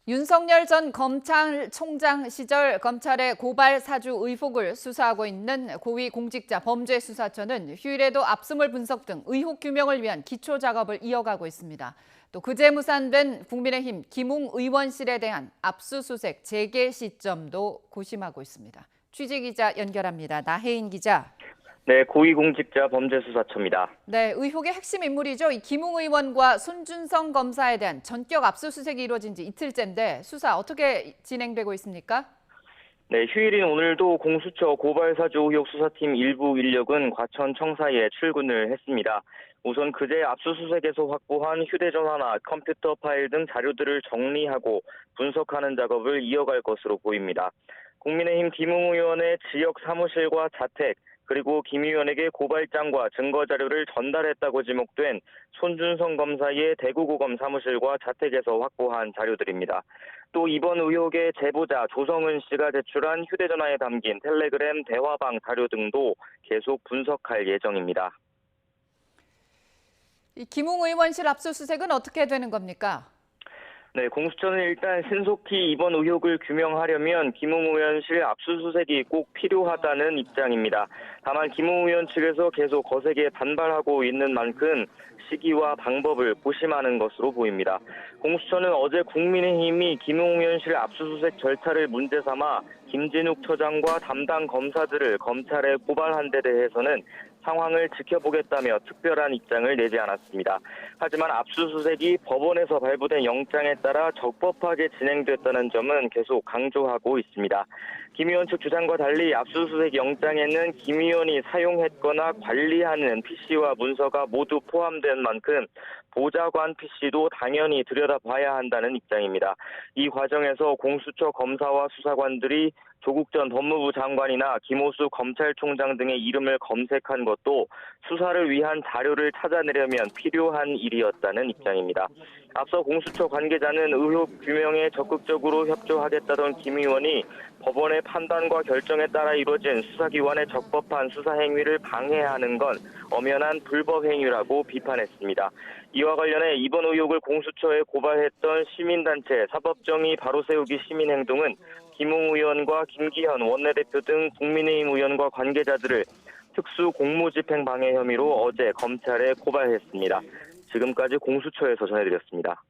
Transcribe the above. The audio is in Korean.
윤석열 전 검찰총장 시절 검찰의 고발 사주 의혹을 수사하고 있는 고위공직자 범죄수사처는 휴일에도 압수물 분석 등 의혹 규명을 위한 기초 작업을 이어가고 있습니다. 또 그제 무산된 국민의힘 김웅 의원실에 대한 압수수색 재개 시점도 고심하고 있습니다. 취재기자 연결합니다. 나혜인 기자. 네, 고위공직자 범죄수사처입니다. 네, 의혹의 핵심 인물이죠. 이 김웅 의원과 손준성 검사에 대한 전격 압수수색이 이루어진 지 이틀째인데 수사 어떻게 진행되고 있습니까? 네, 휴일인 오늘도 공수처 고발사주 의혹 수사팀 일부 인력은 과천 청사에 출근을 했습니다. 우선 그제 압수수색에서 확보한 휴대전화나 컴퓨터 파일 등 자료들을 정리하고 분석하는 작업을 이어갈 것으로 보입니다. 국민의힘 김웅 의원의 지역 사무실과 자택, 그리고 김 의원에게 고발장과 증거자료를 전달했다고 지목된 손준성 검사의 대구고검 사무실과 자택에서 확보한 자료들입니다. 또 이번 의혹의 제보자 조성은 씨가 제출한 휴대전화에 담긴 텔레그램 대화방 자료 등도 계속 분석할 예정입니다. 이 김웅 의원실 압수수색은 어떻게 되는 겁니까? 네, 공수처는 일단 신속히 이번 의혹을 규명하려면 김웅 의원실 압수수색이 꼭 필요하다는 입장입니다. 다만 김웅 의원 측에서 계속 거세게 반발하고 있는 만큼 시기와 방법을 고심하는 것으로 보입니다. 공수처는 어제 국민의힘이 김웅 의원실 압수수색 절차를 문제 삼아 김진욱 처장과 담당 검사들을 검찰에 고발한 데 대해서는 상황을 지켜보겠다며 특별한 입장을 내지 않았습니다. 하지만 압수수색이 법원에서 발부된 영장에 따라 적법하게 진행됐다는 점은 계속 강조하고 있습니다. 김 의원 측 주장과 달리 압수수색 영장에는 김 의원이 사용했거나 관리하는 PC와 문서가 모두 포함된 만큼 보좌관 PC도 당연히 들여다봐야 한다는 입장입니다. 이 과정에서 공수처 검사와 수사관들이 조국 전 법무부 장관이나 김오수 검찰총장 등의 이름을 검색한 것도 수사를 위한 자료를 찾아내려면 필요한 일이었다는 입장입니다. 앞서 공수처 관계자는 의혹 규명에 적극적으로 협조하겠다던 김 의원이 법원의 판단과 결정에 따라 이루어진 수사기관의 적법한 수사 행위를 방해하는 건 엄연한 불법 행위라고 비판했습니다. 이와 관련해 이번 의혹을 공수처에 고발했던 시민단체 사법정의 바로세우기 시민행동은 김웅 의원과 김기현 원내대표 등 국민의힘 의원과 관계자들을 특수 공무집행 방해 혐의로 어제 검찰에 고발했습니다. 지금까지 공수처에서 전해드렸습니다.